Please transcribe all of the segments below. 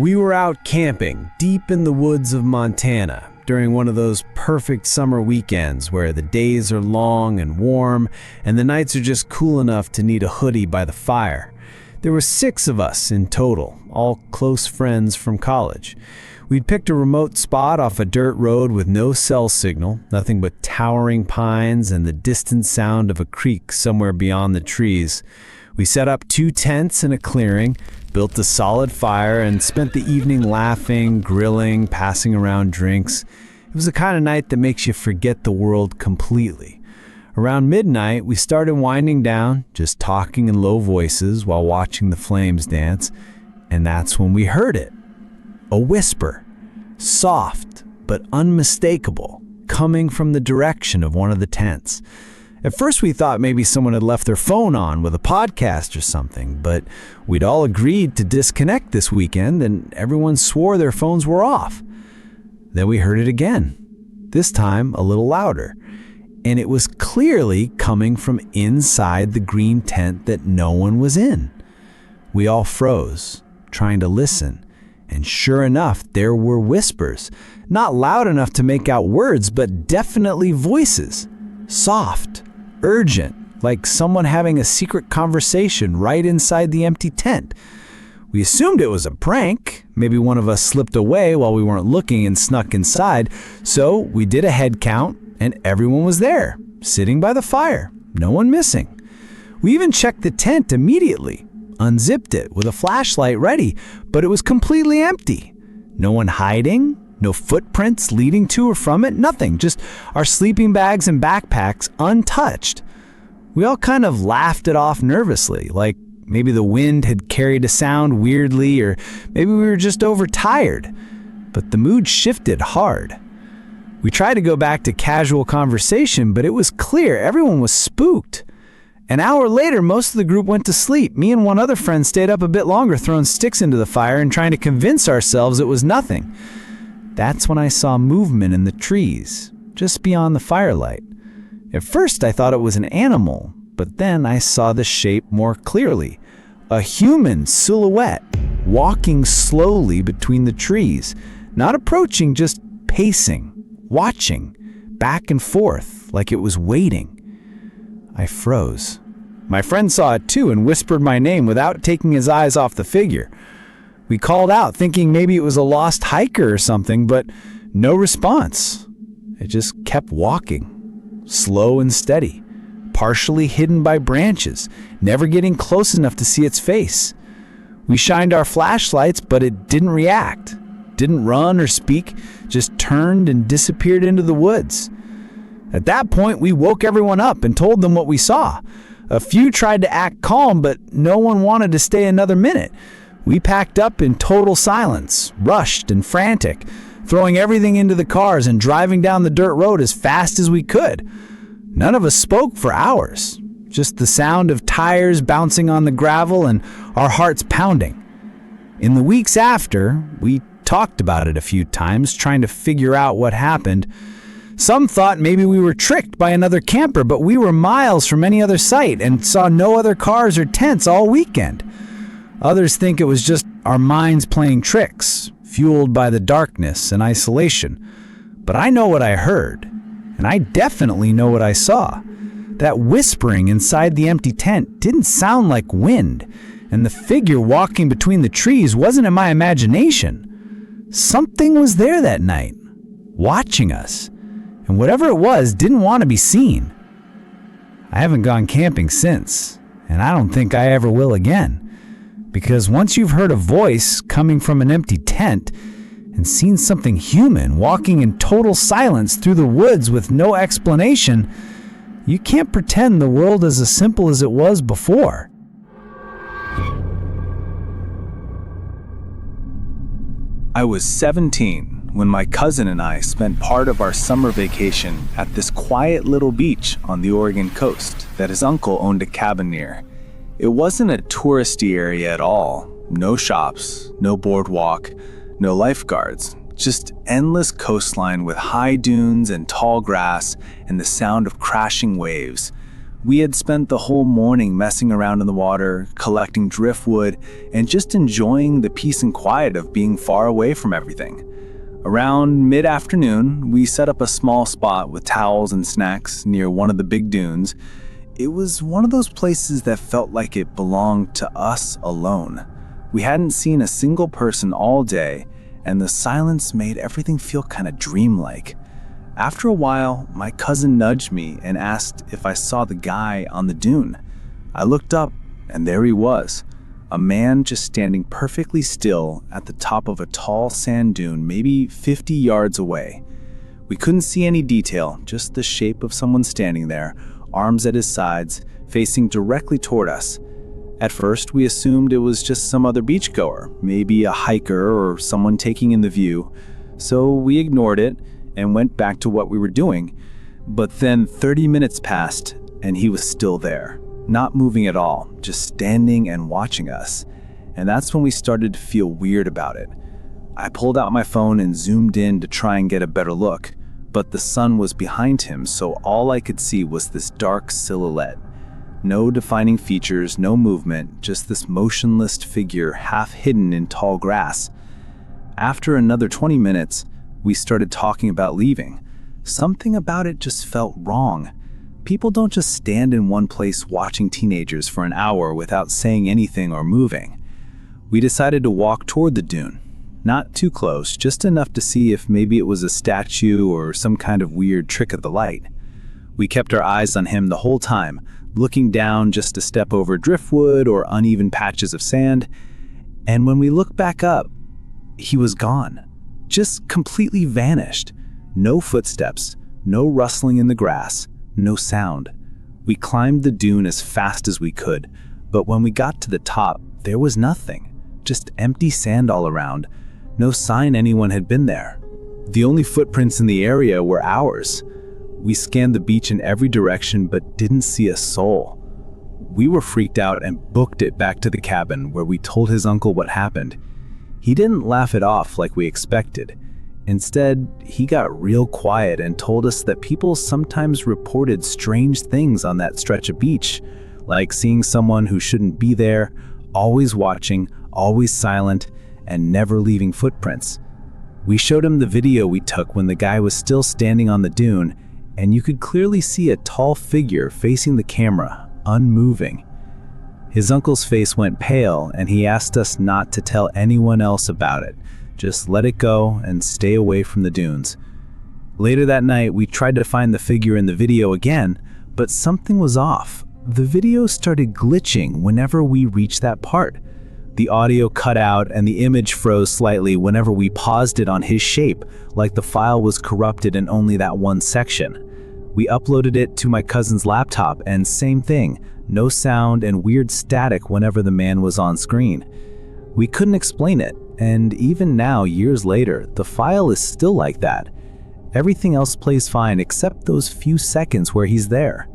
We were out camping deep in the woods of Montana during one of those perfect summer weekends where the days are long and warm and the nights are just cool enough to need a hoodie by the fire. There were 6 of us in total, all close friends from college. We'd picked a remote spot off a dirt road with no cell signal, nothing but towering pines and the distant sound of a creek somewhere beyond the trees. We set up 2 tents in a clearing, built a solid fire, and spent the evening laughing, grilling, passing around drinks. It was the kind of night that makes you forget the world completely. Around midnight, we started winding down, just talking in low voices while watching the flames dance, and that's when we heard it. A whisper, soft but unmistakable, coming from the direction of one of the tents. At first we thought maybe someone had left their phone on with a podcast or something, but we'd all agreed to disconnect this weekend and everyone swore their phones were off. Then we heard it again, this time a little louder, and it was clearly coming from inside the green tent that no one was in. We all froze, trying to listen, and sure enough, there were whispers, not loud enough to make out words, but definitely voices, soft, urgent, like someone having a secret conversation right inside the empty tent. We assumed it was a prank. Maybe one of us slipped away while we weren't looking and snuck inside. So we did a head count and everyone was there, sitting by the fire, no one missing. We even checked the tent immediately, unzipped it with a flashlight ready, but it was completely empty. No one hiding, no footprints leading to or from it, nothing, just our sleeping bags and backpacks untouched. We all kind of laughed it off nervously, like maybe the wind had carried a sound weirdly, or maybe we were just overtired. But the mood shifted hard. We tried to go back to casual conversation, but it was clear everyone was spooked. An hour later, most of the group went to sleep. Me and one other friend stayed up a bit longer, throwing sticks into the fire and trying to convince ourselves it was nothing. That's when I saw movement in the trees, just beyond the firelight. At first I thought it was an animal, but then I saw the shape more clearly. A human silhouette, walking slowly between the trees, not approaching, just pacing, watching, back and forth, like it was waiting. I froze. My friend saw it too and whispered my name without taking his eyes off the figure. We called out, thinking maybe it was a lost hiker or something, but no response. It just kept walking, slow and steady, partially hidden by branches, never getting close enough to see its face. We shined our flashlights, but it didn't react, didn't run or speak, just turned and disappeared into the woods. At that point, we woke everyone up and told them what we saw. A few tried to act calm, but no one wanted to stay another minute. We packed up in total silence, rushed and frantic, throwing everything into the cars and driving down the dirt road as fast as we could. None of us spoke for hours, just the sound of tires bouncing on the gravel and our hearts pounding. In the weeks after, we talked about it a few times, trying to figure out what happened. Some thought maybe we were tricked by another camper, but we were miles from any other site and saw no other cars or tents all weekend. Others think it was just our minds playing tricks, fueled by the darkness and isolation. But I know what I heard, and I definitely know what I saw. That whispering inside the empty tent didn't sound like wind, and the figure walking between the trees wasn't in my imagination. Something was there that night, watching us, and whatever it was didn't want to be seen. I haven't gone camping since, and I don't think I ever will again. Because once you've heard a voice coming from an empty tent and seen something human walking in total silence through the woods with no explanation, you can't pretend the world is as simple as it was before. I was 17 when my cousin and I spent part of our summer vacation at this quiet little beach on the Oregon coast that his uncle owned a cabin near. It wasn't a touristy area at all. No shops, no boardwalk, no lifeguards. Just endless coastline with high dunes and tall grass and the sound of crashing waves. We had spent the whole morning messing around in the water, collecting driftwood, and just enjoying the peace and quiet of being far away from everything. Around mid-afternoon, we set up a small spot with towels and snacks near one of the big dunes. It was one of those places that felt like it belonged to us alone. We hadn't seen a single person all day, and the silence made everything feel kind of dreamlike. After a while, my cousin nudged me and asked if I saw the guy on the dune. I looked up, and there he was, a man just standing perfectly still at the top of a tall sand dune, maybe 50 yards away. We couldn't see any detail, just the shape of someone standing there, arms at his sides, facing directly toward us. At first, we assumed it was just some other beachgoer, maybe a hiker or someone taking in the view, so we ignored it and went back to what we were doing. But then 30 minutes passed, and he was still there, not moving at all, just standing and watching us. And that's when we started to feel weird about it. I pulled out my phone and zoomed in to try and get a better look, but the sun was behind him, so all I could see was this dark silhouette. No defining features, no movement, just this motionless figure half hidden in tall grass. After another 20 minutes, we started talking about leaving. Something about it just felt wrong. People don't just stand in one place watching teenagers for an hour without saying anything or moving. We decided to walk toward the dune. Not too close, just enough to see if maybe it was a statue or some kind of weird trick of the light. We kept our eyes on him the whole time, looking down just to step over driftwood or uneven patches of sand. And when we looked back up, he was gone. Just completely vanished. No footsteps, no rustling in the grass, no sound. We climbed the dune as fast as we could, but when we got to the top, there was nothing. Just empty sand all around. No sign anyone had been there. The only footprints in the area were ours. We scanned the beach in every direction but didn't see a soul. We were freaked out and booked it back to the cabin where we told his uncle what happened. He didn't laugh it off like we expected. Instead, he got real quiet and told us that people sometimes reported strange things on that stretch of beach, like seeing someone who shouldn't be there, always watching, always silent, and never leaving footprints. We showed him the video we took when the guy was still standing on the dune, and you could clearly see a tall figure facing the camera, unmoving. His uncle's face went pale, and he asked us not to tell anyone else about it. Just let it go and stay away from the dunes. Later that night, we tried to find the figure in the video again, but something was off. The video started glitching whenever we reached that part. The audio cut out and the image froze slightly whenever we paused it on his shape, like the file was corrupted in only that one section. We uploaded it to my cousin's laptop, and same thing, no sound and weird static whenever the man was on screen. We couldn't explain it, and even now, years later, the file is still like that. Everything else plays fine except those few seconds where he's there.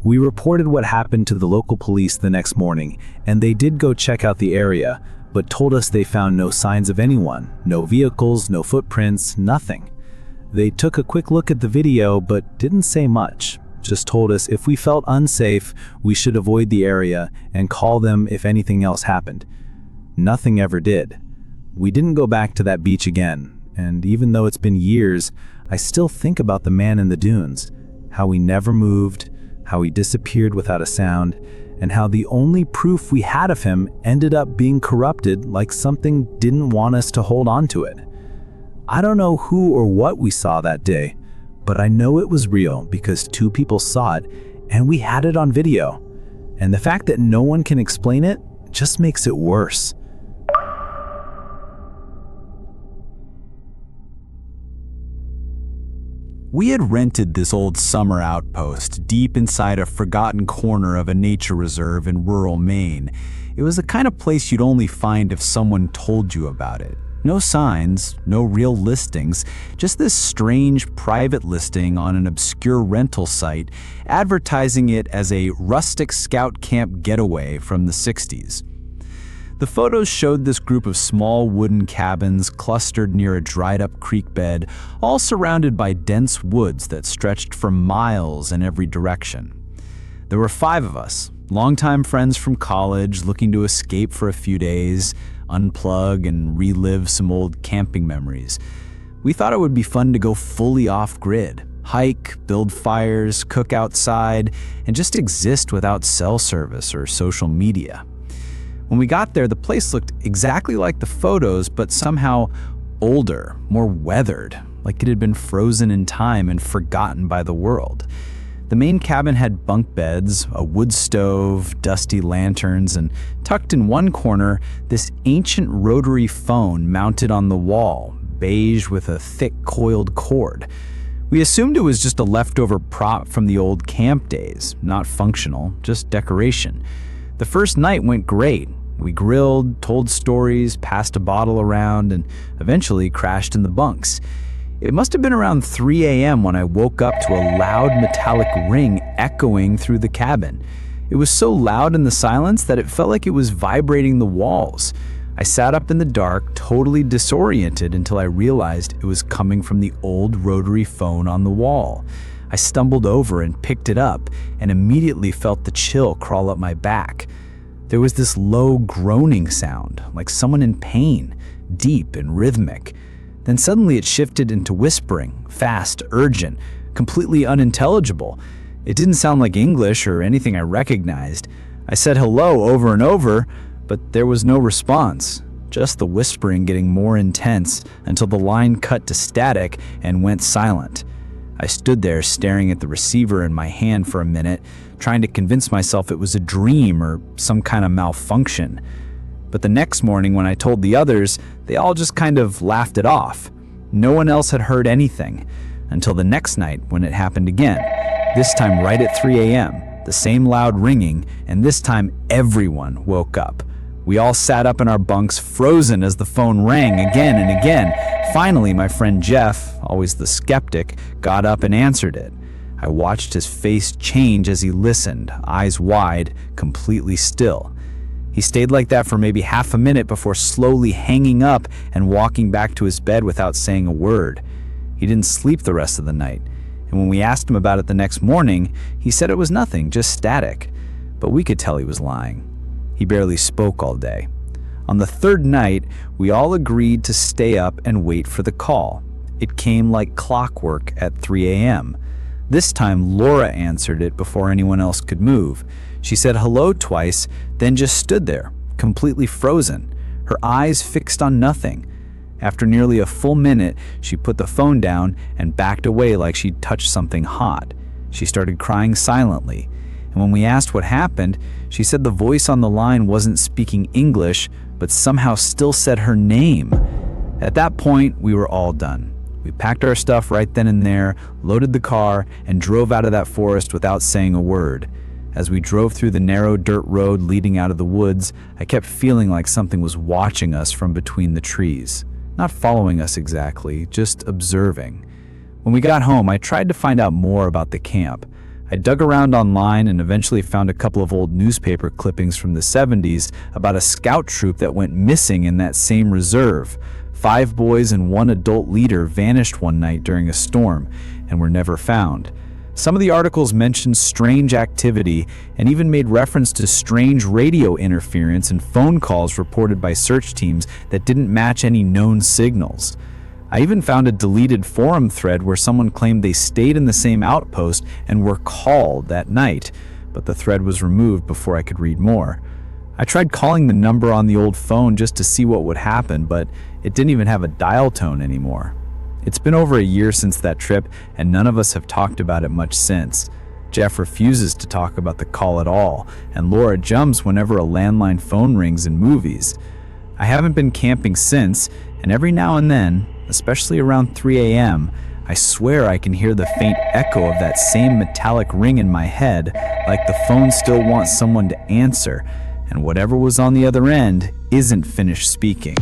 We reported what happened to the local police the next morning, and they did go check out the area, but told us they found no signs of anyone, no vehicles, no footprints, nothing. They took a quick look at the video but didn't say much, just told us if we felt unsafe, we should avoid the area and call them if anything else happened. Nothing ever did. We didn't go back to that beach again, and even though it's been years, I still think about the man in the dunes, how he never moved, how he disappeared without a sound, and how the only proof we had of him ended up being corrupted, like something didn't want us to hold on to it. I don't know who or what we saw that day, but I know it was real because 2 people saw it and we had it on video. And the fact that no one can explain it just makes it worse. We had rented this old summer outpost deep inside a forgotten corner of a nature reserve in rural Maine. It was the kind of place you'd only find if someone told you about it. No signs, no real listings, just this strange private listing on an obscure rental site advertising it as a rustic scout camp getaway from the 60s. The photos showed this group of small wooden cabins clustered near a dried-up creek bed, all surrounded by dense woods that stretched for miles in every direction. There were 5 of us, longtime friends from college looking to escape for a few days, unplug and relive some old camping memories. We thought it would be fun to go fully off-grid, hike, build fires, cook outside, and just exist without cell service or social media. When we got there, the place looked exactly like the photos, but somehow older, more weathered, like it had been frozen in time and forgotten by the world. The main cabin had bunk beds, a wood stove, dusty lanterns, and tucked in one corner, this ancient rotary phone mounted on the wall, beige with a thick coiled cord. We assumed it was just a leftover prop from the old camp days, not functional, just decoration. The first night went great. We grilled, told stories, passed a bottle around, and eventually crashed in the bunks. It must have been around 3 a.m. when I woke up to a loud metallic ring echoing through the cabin. It was so loud in the silence that it felt like it was vibrating the walls. I sat up in the dark, totally disoriented, until I realized it was coming from the old rotary phone on the wall. I stumbled over and picked it up, and immediately felt the chill crawl up my back. There was this low groaning sound, like someone in pain, deep and rhythmic. Then suddenly it shifted into whispering, fast, urgent, completely unintelligible. It didn't sound like English or anything I recognized. I said hello over and over, but there was no response, just the whispering getting more intense until the line cut to static and went silent. I stood there staring at the receiver in my hand for a minute, trying to convince myself it was a dream or some kind of malfunction. But the next morning when I told the others, they all just kind of laughed it off. No one else had heard anything, until the next night when it happened again, this time right at 3 a.m., the same loud ringing, and this time everyone woke up. We all sat up in our bunks, frozen as the phone rang again and again. Finally, my friend Jeff, always the skeptic, got up and answered it. I watched his face change as he listened, eyes wide, completely still. He stayed like that for maybe half a minute before slowly hanging up and walking back to his bed without saying a word. He didn't sleep the rest of the night, and when we asked him about it the next morning, he said it was nothing, just static. But we could tell he was lying. He barely spoke all day. On the third night, we all agreed to stay up and wait for the call. It came like clockwork at 3 a.m. This time, Laura answered it before anyone else could move. She said hello twice, then just stood there, completely frozen, her eyes fixed on nothing. After nearly a full minute, she put the phone down and backed away like she'd touched something hot. She started crying silently, and when we asked what happened, she said the voice on the line wasn't speaking English, but somehow still said her name. At that point, we were all done. We packed our stuff right then and there, loaded the car, and drove out of that forest without saying a word. As we drove through the narrow dirt road leading out of the woods, I kept feeling like something was watching us from between the trees. Not following us exactly, just observing. When we got home, I tried to find out more about the camp. I dug around online and eventually found a couple of old newspaper clippings from the 70s about a scout troop that went missing in that same reserve. 5 boys and 1 adult leader vanished one night during a storm and were never found. Some of the articles mentioned strange activity and even made reference to strange radio interference and phone calls reported by search teams that didn't match any known signals. I even found a deleted forum thread where someone claimed they stayed in the same outpost and were called that night, but the thread was removed before I could read more. I tried calling the number on the old phone just to see what would happen, but it didn't even have a dial tone anymore. It's been over a year since that trip, and none of us have talked about it much since. Jeff refuses to talk about the call at all, and Laura jumps whenever a landline phone rings in movies. I haven't been camping since, and every now and then, especially around 3 a.m., I swear I can hear the faint echo of that same metallic ring in my head, like the phone still wants someone to answer, and whatever was on the other end isn't finished speaking.